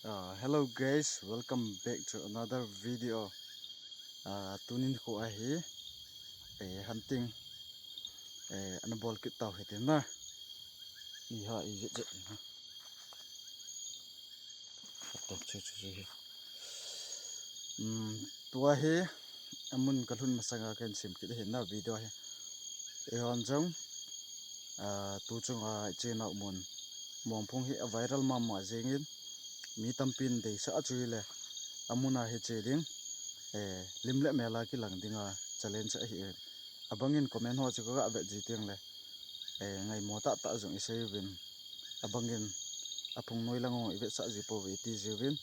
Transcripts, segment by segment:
Hello guys, welcome back to another video. Tunin ko ahi hunting anabol kit tau hitin na. Iha ije je na. Ato chu hi. Tua hi amun kalhun masanga kan sim kit hin na video hi. Ehon jong tu chung chena mun mongphung hi viral ma jengin mi tampin de sa chuile amuna hi cheding limle mela ki langdinga challenge hi abangin comment ho chu ga ve jiteng le ngai mota ta jong isei win abangin apung noi lango ibe sa ji po ve ti jiwin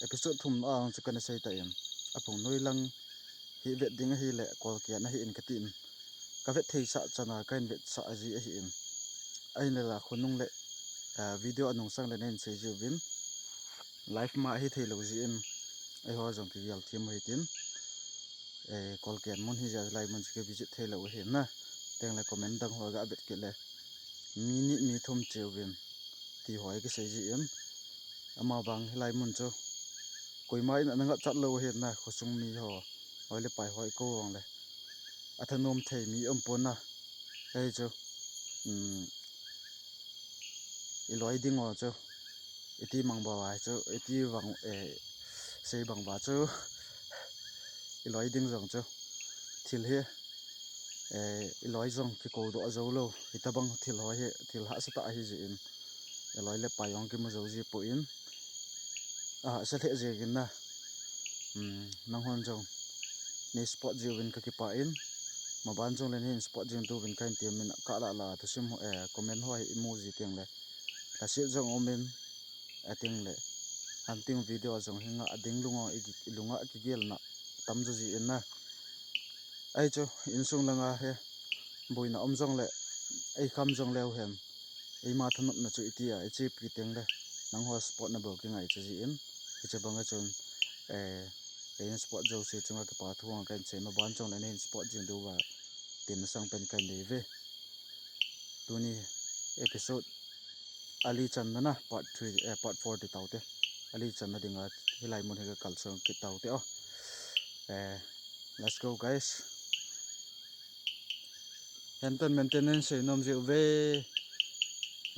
episode thum ang chu kana sei ta em apung noi lang hi ve ding hi le kol kia na hi in katin ka ve thei sa chana kain ve sa ji hi in aina la khunung le video anung sang le nen sei jiwin live ma hi thei lo ji in ai ho jong ki yal thim hi tin kol kian mon hi ja lai mon ke visit thei lo he na teng la comment dang ho ga bet ke le mi thum chewin ti hoi ke sei ji em ama bang lai mon cho koi mai na nga chat lo he na khosung mi ho hoi le pai hoi ko wang le athanom thei mi pon na ei cho iloi ding o cho iti mang ba wa cho iti wang sei bang ba cho iloi ding jong cho thil he iloi jong ki ko do zo lo itabang thil ho he thil ha sa ta hi ji in iloi le payong ki mo zo ji po in sa the je gin na nang hon jong ni spot ji win ka ki pa in ma ban jong le ni spot jing tu win kain tiam min ka la to sim comment ho emoji teng le ta se jong omen ating le hunting video jong hinga ading lunga ki gel na tam ji in na ai cho in sung langa he boina omjong le ai kham jong leo hem ai ma thanop na chu itia chi pi teng le nang ho spot na bo ki ngai chu ji in che banga chun in spot jo se chunga ka pa thuang kan che ma ban chong le in spot jing do wa tin sang pen kan le ve tuni episode ali chan na part 3 part 4 ti taute ali chan na dinga hilai mun he ka culture ki taute let's go guys. Henton maintenance nom je ve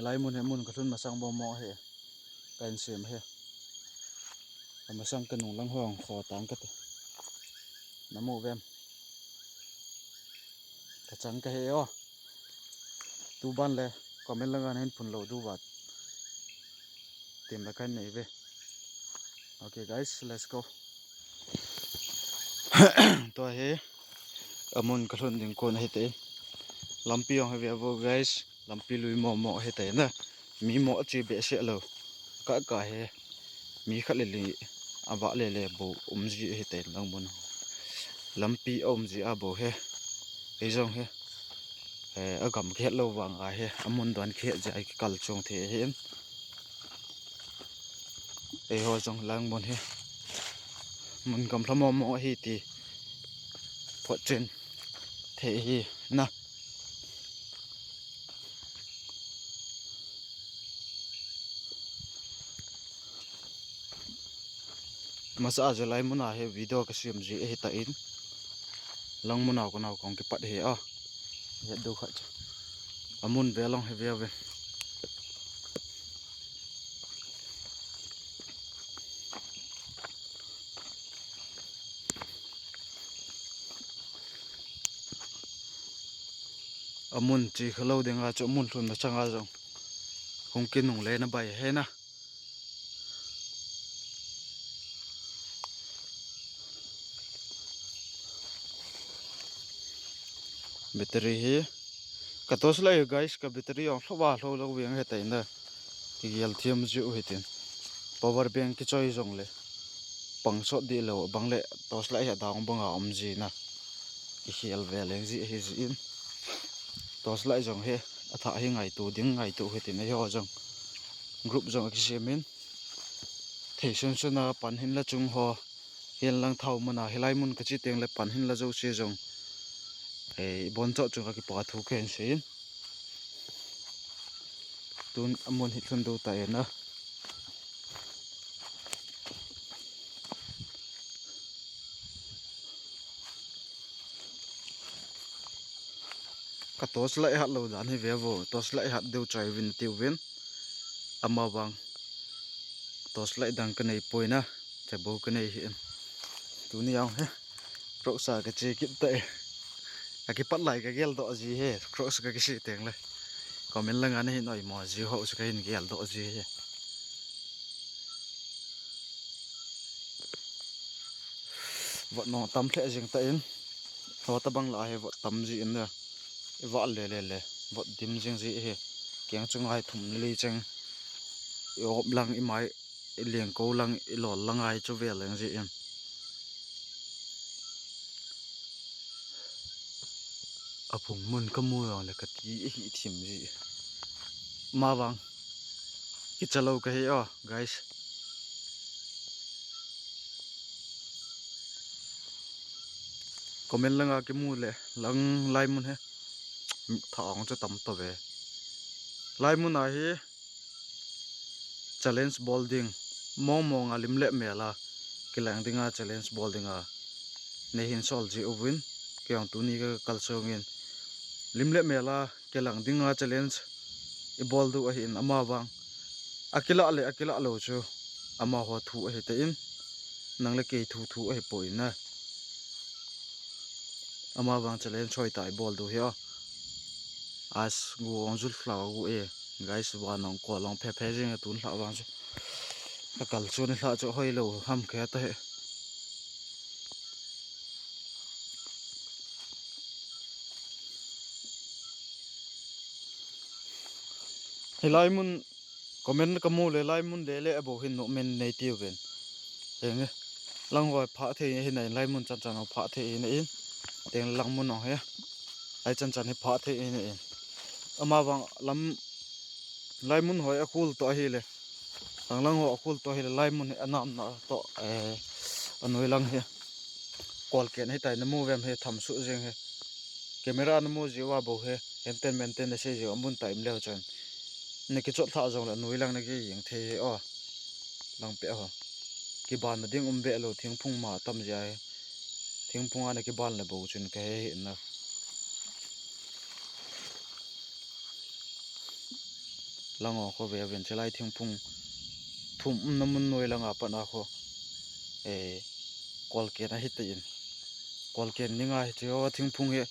lai mun ka thun masang bo mo he kan sim he masang kanung lang hong kho tang ka namo vem ta chang ka he tu ban le comment langa nen phun lo du wat tim la kan nei ve okay guys let's go. To he amun ka thun ding kon he te lampi ong he vo guys lampi lui mo he te na mi mo chi be se lo ka he mi khat le awa le bo ji he te lang mun lampi ji a bo he ei jong he agam khet lo wang he amun don khet ja ki kal chong the hem ei ho jong lang mun he mun kam thamo mo hi ti phot chen the hi na masa ja lai mun he video ka sim ji he ta in lang mun ko naw kong ki pat he ya do kha amun ve long he ve amun chi khalo denga cho mun thun na changa jong hong kin nong le na bai he na battery he ka tos lai guys ka battery ong thwa lo weng he ta na ki yel thiam ju he tin power bank ki choi jong le pangso di lo bang le tos lai ha dang banga om ji na ki hel ve leng ji he ji in tos lai jong he atha hi ngai tu ding ngai tu he tin he ho jong group jong ki semin theisun suna pan hin la chung ho hian lang thau mana hilai mun ka chi teng le pan hin la zo se jong bon cho chung ka ki pa thu ken sin tun amun hi thun do ta na ka tos lai hat lo dan hi vevo tos lai hat deu chai win tiu win ama wang tos lai dang ka nei poina che bo ka nei hin tu ni yang he pro sa ka che kip te a ki pat lai ka gel do ji he cross ka ki si teng le comment la ngane noi mo ji ho su ka hin gel do ji he vợ nó tắm thẻ riêng tay in họ ta băng lại vợ tắm gì in nè vợ lề vợ dim riêng gì he kẹng chung ai thủng ly chăng ốp lăng im mai liền câu lăng lọt lăng ai cho về lăng gì in ở vùng mun có mua là cái tí hỉ thìm gì mà vâng cái chả lâu cái à guys comment langa cái mua lệ lăng lai mun he thong cho tầm tao về lai mun này he challenge balding mong alim le mela kilang dinga challenge balding a nei hin sol ji ovin kyang tu ni ka culture ngin lim le mela kilang dinga challenge I ball du a hin ama wang akila lo chu ama ho thu a he te in nang le ke thu a he poina ama wang challenge choi tai ball du he as gu onjul flower gu e guys wa nong ko long phe jing tun hla wang chu ka kal chu ni hla chu hoi lo ham khe ta he helai mun comment ka mu le lai mun le abo hin no men nei tiu ben eng lang hoi pha the hin nei lai mun chan chan pha the in in teng lang mun no he ai chan chan he pha the in in ama wang lam lai mun hoi a khul to hi le lang ho khul to hi le lai mun anam na to anoi lang he kol ken he tai na mu vem he tham su jeng he camera na mu jiwa bo he maintain na se je amun time le chan ne ki chot tha jong la noi lang na ki yeng the o lang pe ho ki ban na ding be lo thing phung ma tam jai thing phung ana ki ban la bo chun ke na lang o kho ve ven chelai thing phung thum na mun noi langa pa na kho kol ke na hit in kol ke ninga hi jo thing phung he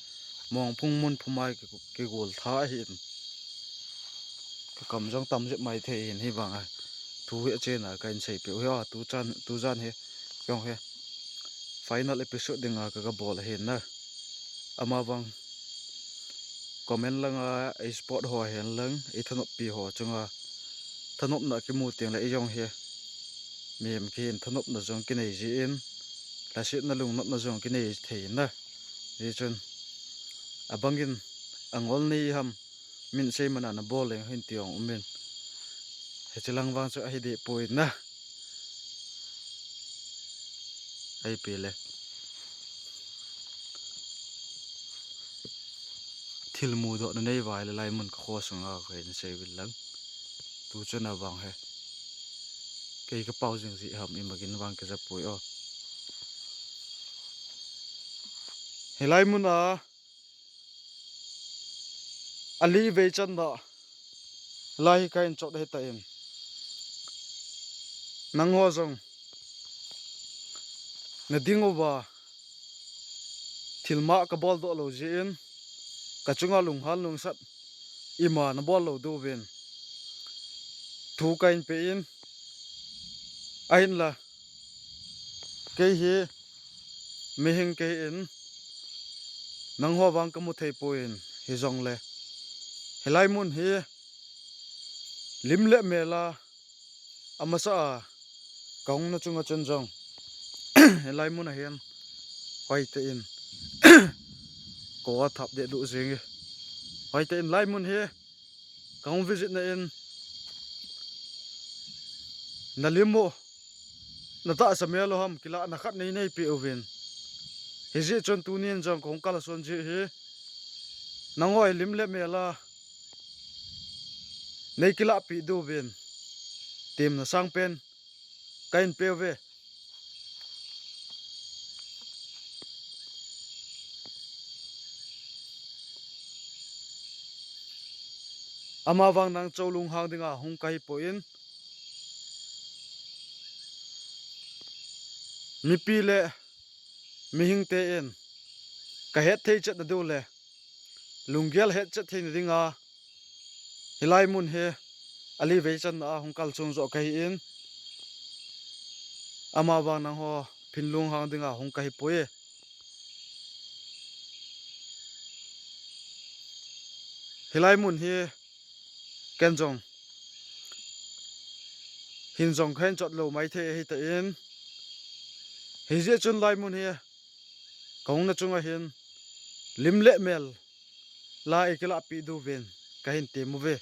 mong phung mun phumai ki gol tha hi ka kam jong tam je mai the in hi wang a thu he che na kain sei pe ho tu jan he yong he final episode dinga ka bol he na ama wang comment langa a sport ho hen lang e thanop pi ho chunga thanop na ki mu teng la e yong he mem kin thanop na jong ki nei ji in la sit na lung nop na jong ki nei the na ri chun abangin angol ni ham min sei mana na bol leng hin tiong umin he chilang wang chu ai de point na ai pele thil mu do na nei vai lai mun kho sunga khain sei wil lang tu chuna wang he ke ka pau jing ji ham imagin wang ke ja pui o helai mun a ali ve chan da lai kain chot he ta in nang ho jong na ding over thilma ka bol do lo ji in ka chunga lung hal lung sat ima na bol lo do ven thu kain pe in ain la ke hi mehing ke in nang ho wang ka mu thei poin hi jong le helai mun hi lim le mela amasa kaung na chunga chen jong helai mun a hian hoi te in ko thap de du jing hoi te in lai mun hi kaung visit na in na limo na ta samelo ham kila na khat nei pe ovin he je chon tu nin jong kong kala son je he nangoi lim le mela nei kila pi du vin tim na sang pen kain pe ve ama wang nang cholung hang dinga hung kai poin mi pi le mi hing te en ka het thei chat da du le lunggel het chat thei dinga hilai mun he ali ve chan a hung kal chung zo kai in ama wang nang ho phinlung hang dinga hung kai poe hilai mun he kenjong hinjong khen chot lo mai the hi ta in hi je chun lai mun he kong na chunga hin limle mel la ikela pi du ven ka hin te mu ve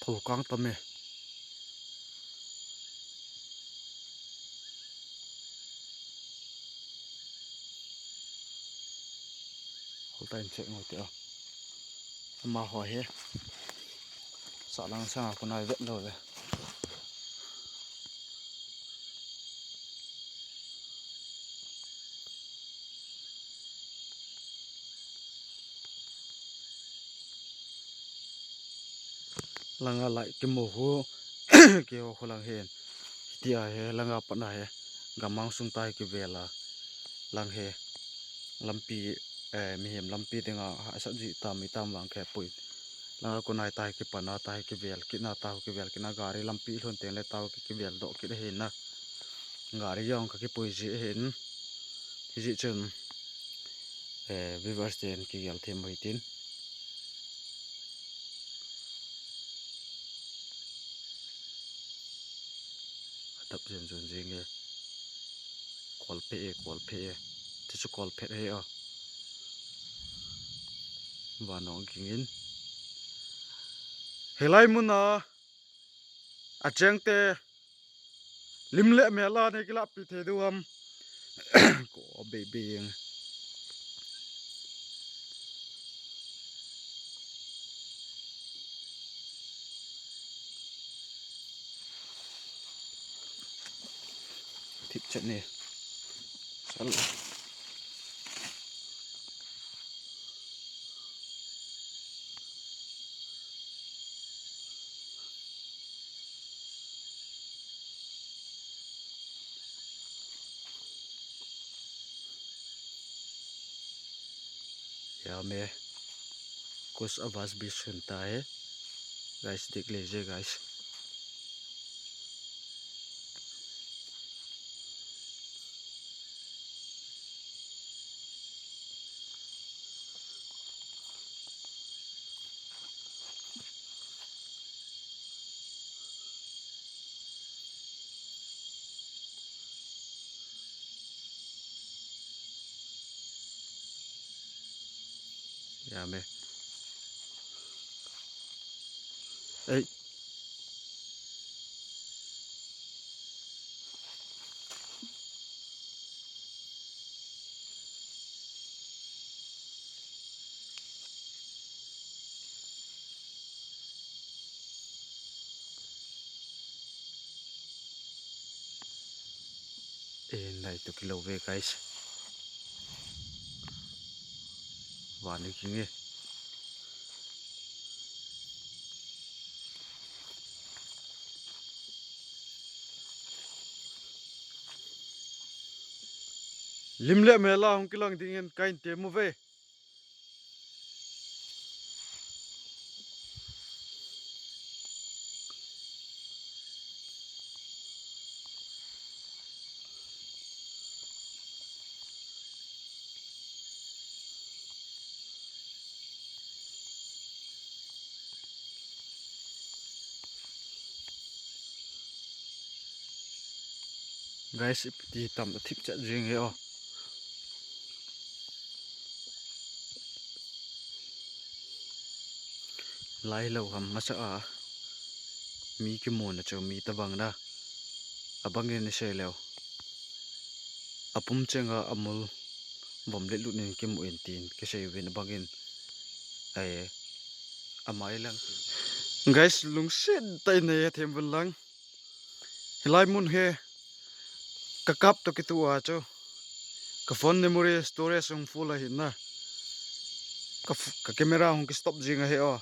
tho kang ta me hol ta in che ngoi te a ma ho he sa lang sa ko nai vet lo le langa lai ke mo hu ke ho kholang hen tia he langa pana he gamang sung tai ke vela lang he lampi mi hem lampi tenga sa ji tam wang ke pui langa ko nai tai ke pana tai ke vel ki na tau ke vel ki na gari lampi thon teng le tau ke vel do ki he na gari yong ka ke pui ji hen ji chun viewers ten ki yal them mai tin tập dần dần gì nghe qual pe thì chú qual pe hay à và nó kinh helai mun à chang te lim lệ mẹ la này cái lạp bị thế đâu am có baby thịt trận này ya me kus avas bi sunta hai guys देख लीजिए guys ya me ấy này tụi cái lâu về guys và nếu kia nghe lim lệ mẹ la hong kilang dingen kain te mu ve guys thì tầm thích trận riêng ấy à lai lâu hầm mà sao mi cái mồn là cho mi ta bằng đó abang ini saya leo apum chenga amul bom le lunin ke mu entin ke sei wen bangin ai amai lang guys lungsen tai ne them lang hilai mun he ka kap to ki tu a chu ka phone memory storage ong full a hin na ka camera hong ki stop jing a he o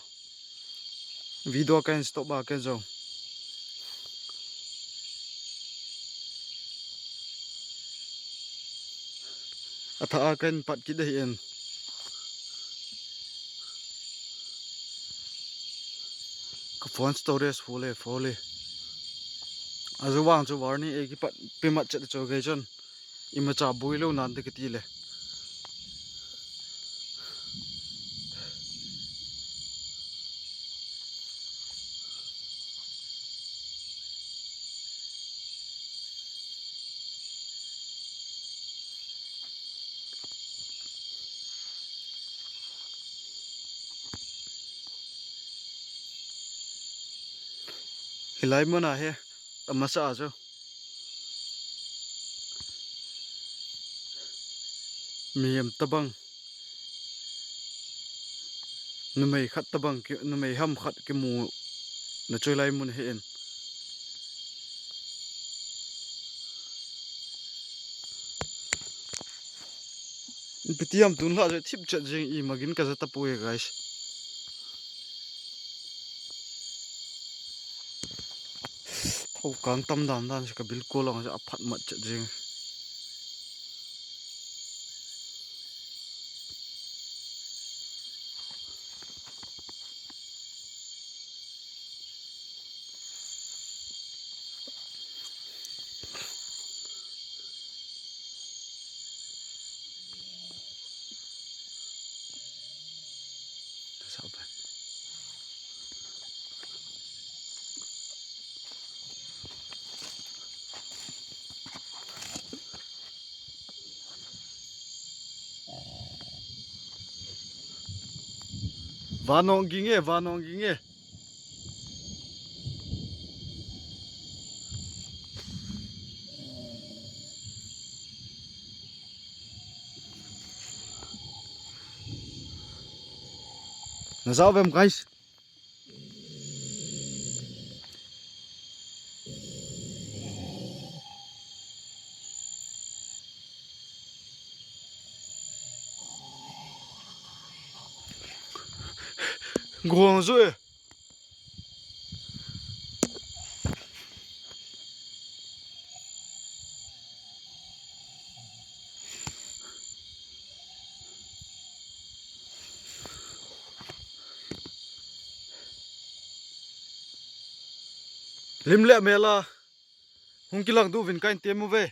video kan stop ba ke zo atha kan pat ki dei en ka phone storage full e azu wang chu war ni e ki pat pe mat chat cho ge chon ima cha bui lo nan de ki ti le hilai mun a he amasa a chu miyam tabang numei khat tabang ki numei ham khat ki mu na choi lai mun he en pitiam tun la je thip chat jing I magin ka zata pu e guys thau kang tam dam dan ka bilkul ang ja phat mat chat jing sao vậy vanong ginge na sao vậy guys Gong rồi lim lẹ mẹ la hung ki lang du vin kain tiêm mu ve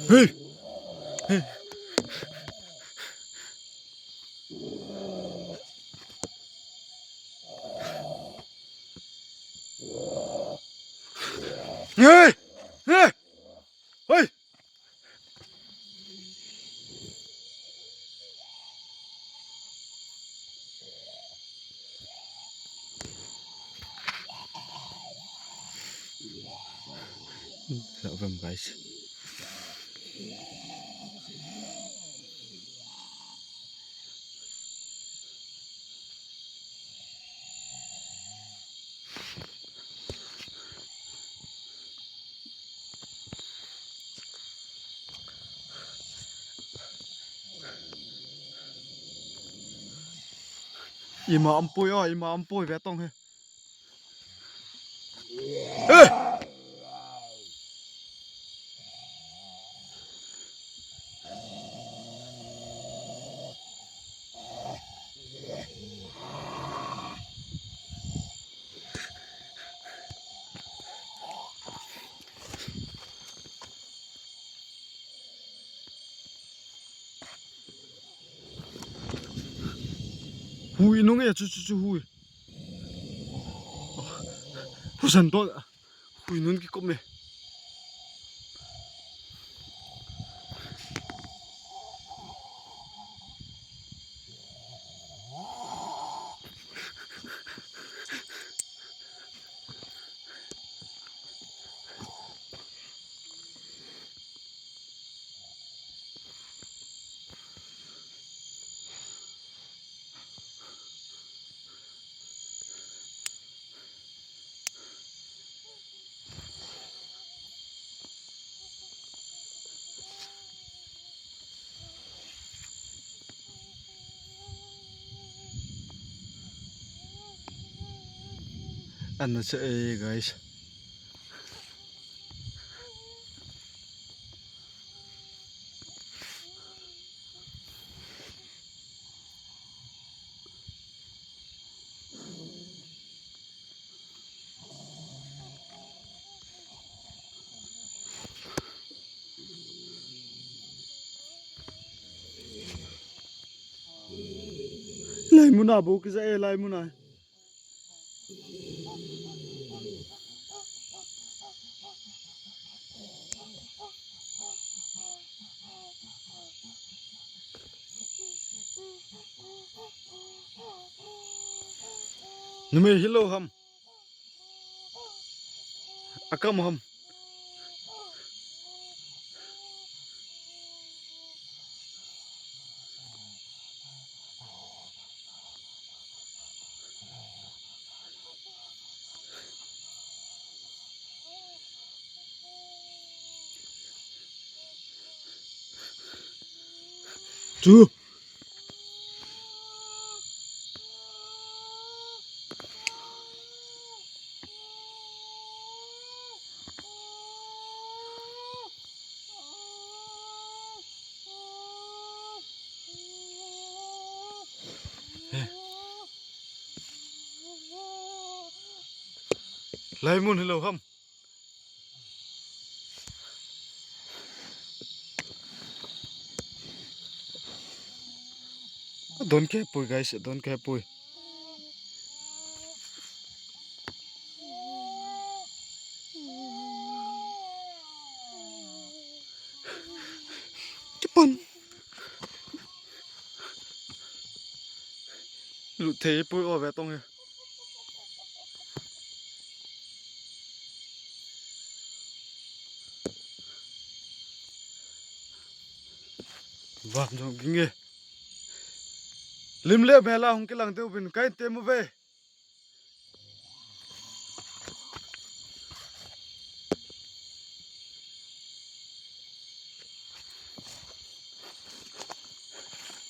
hey hey hey hey hey sao vậy guys ima ampui ve tong he hey hui nó nghe chú hui husan to hui nun ki kom me أنا سأي guys lai muna bu ki za lai muna nume hilo ham akam ham chu lai mun hilo ham don't care pui guys don't care pui Japan lu thế pui ở về tông vâng trong kinh nghe lim le mela hong ke lang te bin kai te mu ve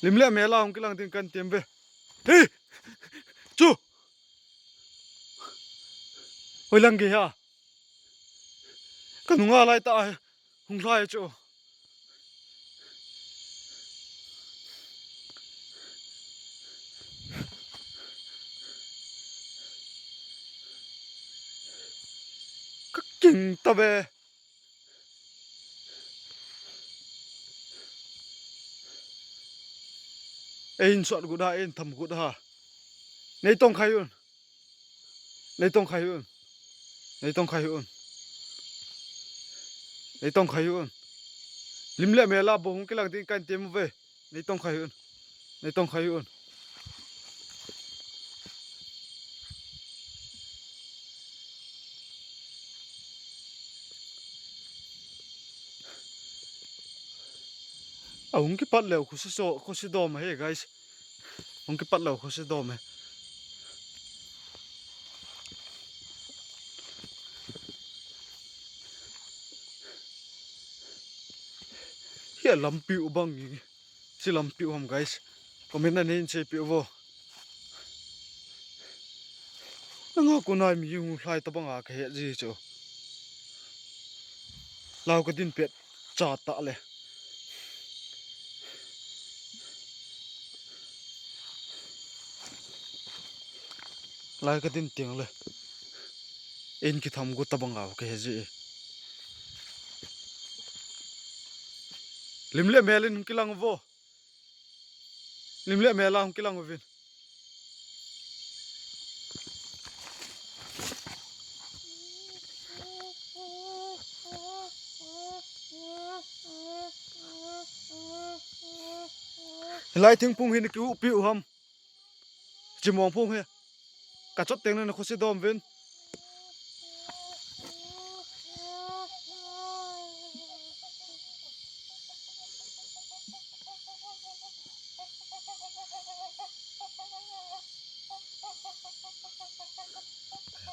lim le mela hong ke lang te kan tem ve hi chu hoi lang ge ha kanunga lai ta hong lai chu kinh ta về ein soạn của da ein thầm của da nei tông khai un nei tông khai un nei tông khai un nei tông khai un lim le me la bo hong ke lang tin kan tem ve nei tông khai un nei tông khai un hong ke pat leo khu si do ma he guys hong ke pat leo khu si do ma here lam piu bang ni si lam piu ham guys comment na nen che piu wo nga ko nai mi yung hlai ta banga ka he ji chu law ka din pet cha ta le lai ka din tiang le en ki tham go ta banga ka he ji lim le melin ki lang vo lim le mela ki lang vin lai thing pung hin ki u pi u ham chimong pung he ka chot teng na khosi dom vin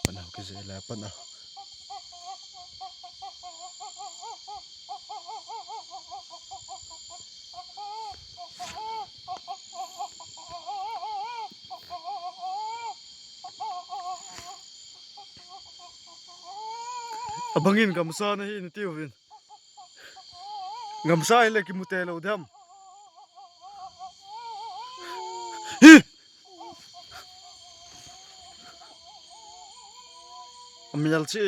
panau ke je la panau abangin gamsa na hi niti ovin gamsa ile ki mutelo dam hi amyal chi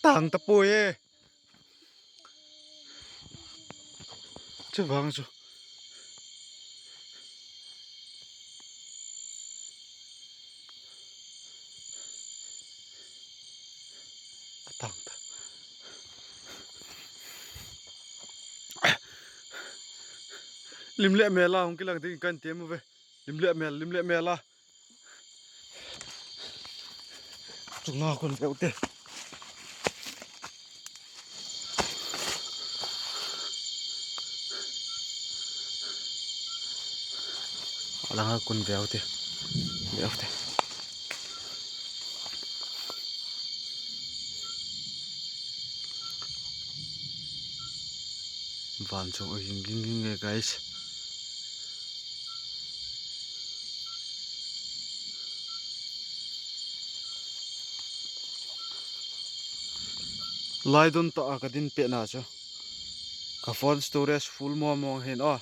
tang ta poye che wang chu tang ta limle mela hong kilang ding kan tem ve limle mela chunga kon beute alanga kun beute van chung ging guys lai don to akadin pe na cho ka phone storage full mo hen o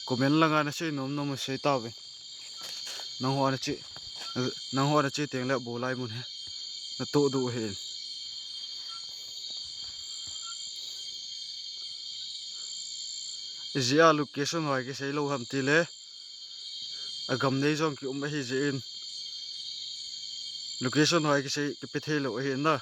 comment langa na sei nom sei ta ve nang ho na chi teng le bo lai mun he na to du hen zia location hoi ke sei lo ham ti le agam nei jong ki hi je in location hoi ke sei ke pe the lo hen na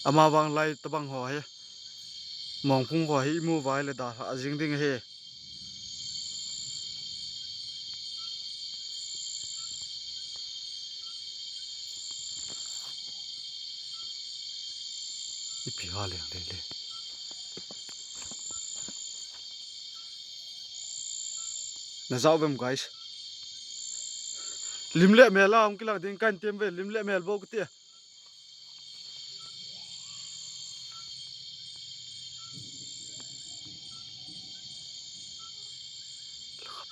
ama wang lai tabang ho he mong phung ho hi mu vai le da ajing ding he ipi ha le na zau bem guys limle mela ong kilang ding kan tem ve limle mel bo kti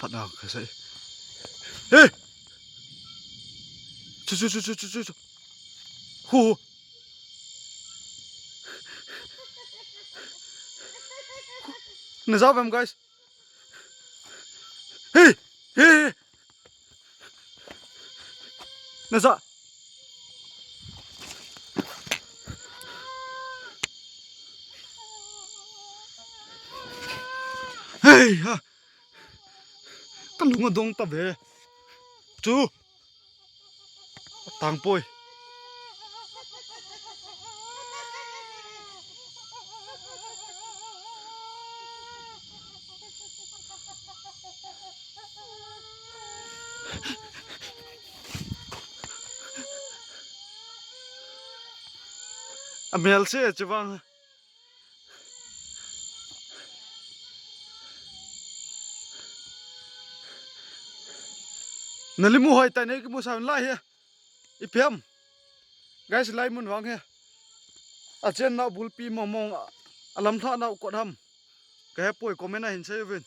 padang ka sai hey chu hu na zau bem guys hey na za hey ha ta lunga dong ta ve chu tang poi amel se chwang nalimu hoi ta nei ki mu saun lai he ipem guys lai mun wang he a chen na bulpi momong alam tha na ko dham ka he poi comment na hin se ven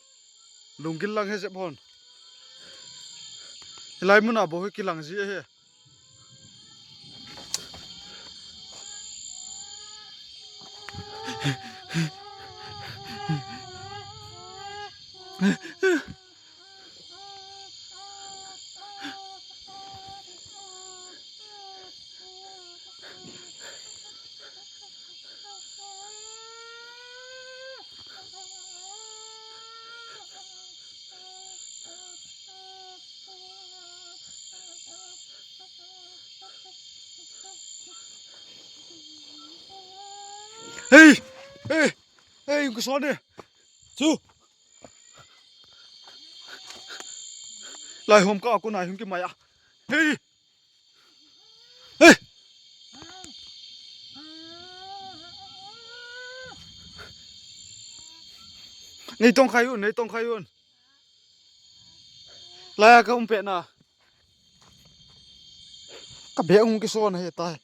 lungil lang he se phon lai mun a bo ki lang ji he Hey, hey, hey, yung kasama niya. Su. Lai hôm ka ako na yung kimaya. Hey. Hey. Nei tong khayun. Lai ka umpe na. Ka be ang kisona he tai.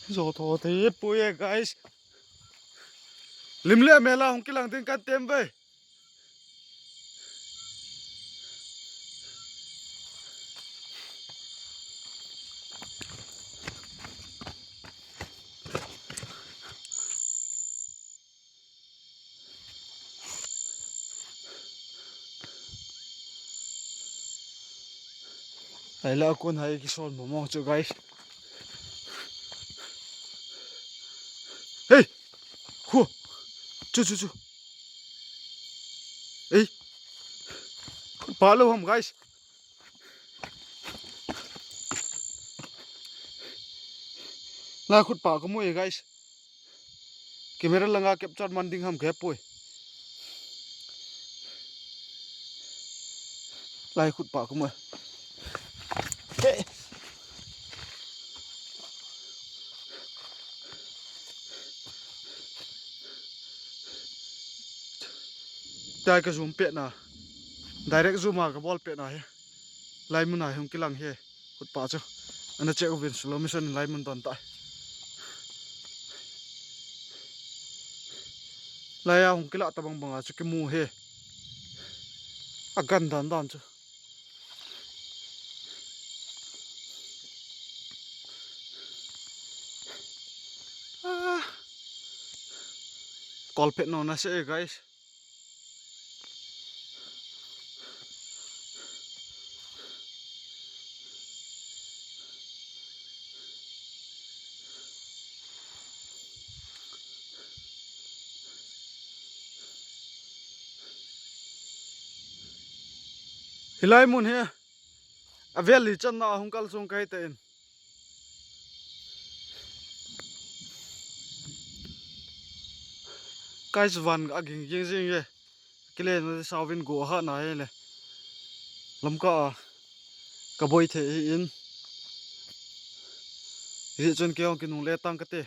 Zo tho the puye guys. Limle mela hong kilang tin kan tem ve. Ai la kun hai ki son mo chu guys. Hey. Hu. Chu. Hey. Palo hom guys. La khut pa ko moi guys. Camera langa capture manding ham gap poi. Lai khut pa ko moi. Hey. Tai ka zoom pe na. Direct zoom ka ball pe na he. Lai mun na hong kilang he. Khut pa chu. Ana check of slow motion lai mun ton ta. Lai ya hong kila tabang banga chu ki mu he. Agan dan chu. Call pe no na se guys. Hilai mun he. Avel li chan na hong kal song kai ten. Guys van aging jing ye. Kile na sawin go ha na he le. Lam ka boy the in. Ri chon ke ong kinung le tang ka te.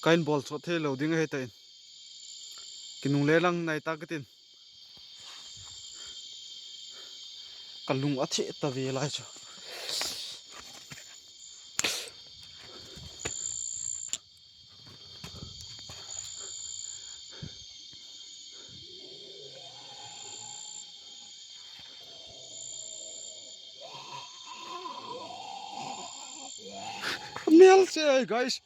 Kain ball so the loading he ten. Kinung le lang nai ta ka tin. Kalung athi ta ve lai chu. Mel say guys.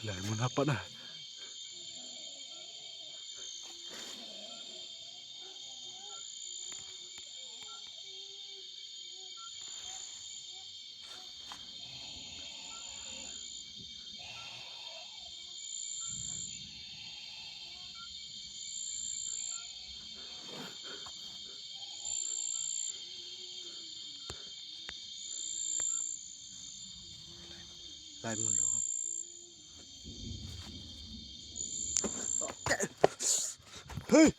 Lai mun apa na. Lai mun lo. Hey.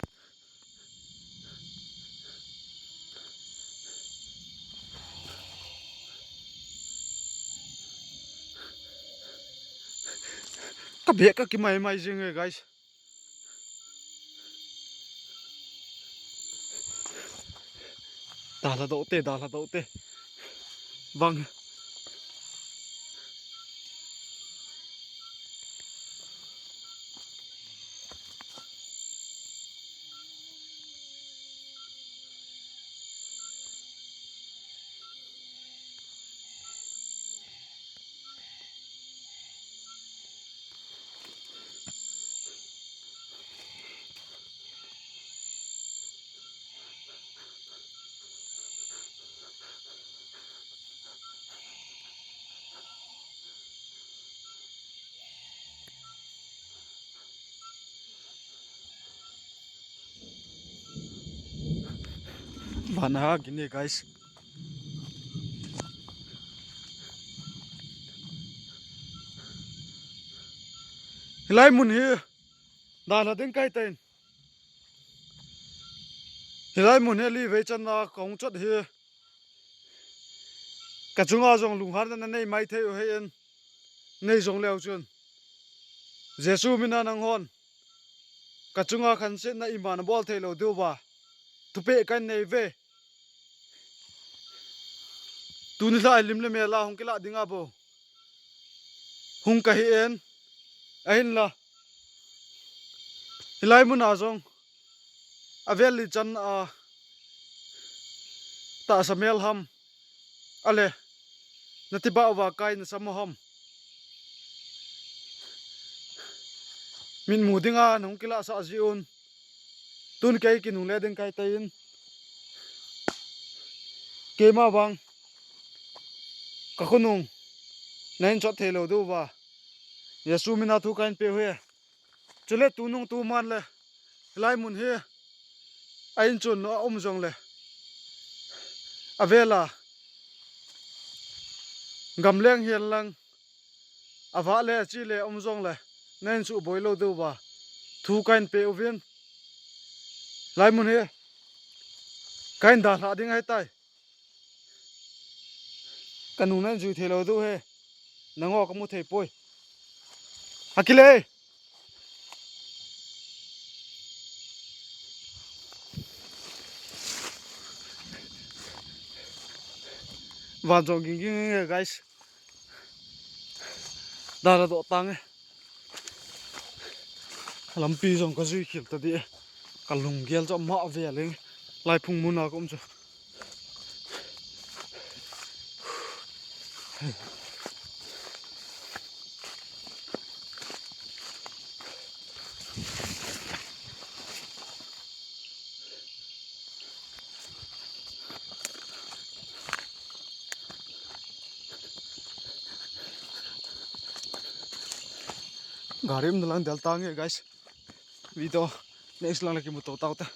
Ka be ka ki mai jing guys. Dala do te. Vâng. Vana gini guys. Hilai mun hi da la ding kai ten. Hilai mun he li ve chan na kong chot hi. Ka chunga jong lung har na nei mai theu he en. Nei jong leo chun. Jesu mina nang hon. Ka chunga khan se na iman bol thei lo du ba. Tu pe kan nei ve. Tu ni la lim le me la hong kila dinga bo. Hung ka hi en. Ahin la. Hilai mun a jong. Avel li chan a ta samel ham. Ale. Natiba wa kai na samoham. Min mudinga nong kila sa aziun. Tun kai kinung le ding kai tayin. Kema bang. Kakunung. Nain chot thelo du ba. Yesu mina thu kain pe hue. Chule tunung tu man le. Lai mun he. Ain chun no jong le. Avela. Gamleng hian lang. Ava le chi le jong le. Nain su boilo du ba. Thu kain pe ovin. Lai mun he. Kain da la ding hai tai. Kanung nan ju thelo du he. Nango ka mu thei poi. Hakile. Van jong ging guys. Da la do tang. Lampi jong ka zui khil ta di. Kalung gel cho ma ve leng. Lai phung mun a kom cho. Garim dalang del tang guys. Video next lang lagi mo to ta.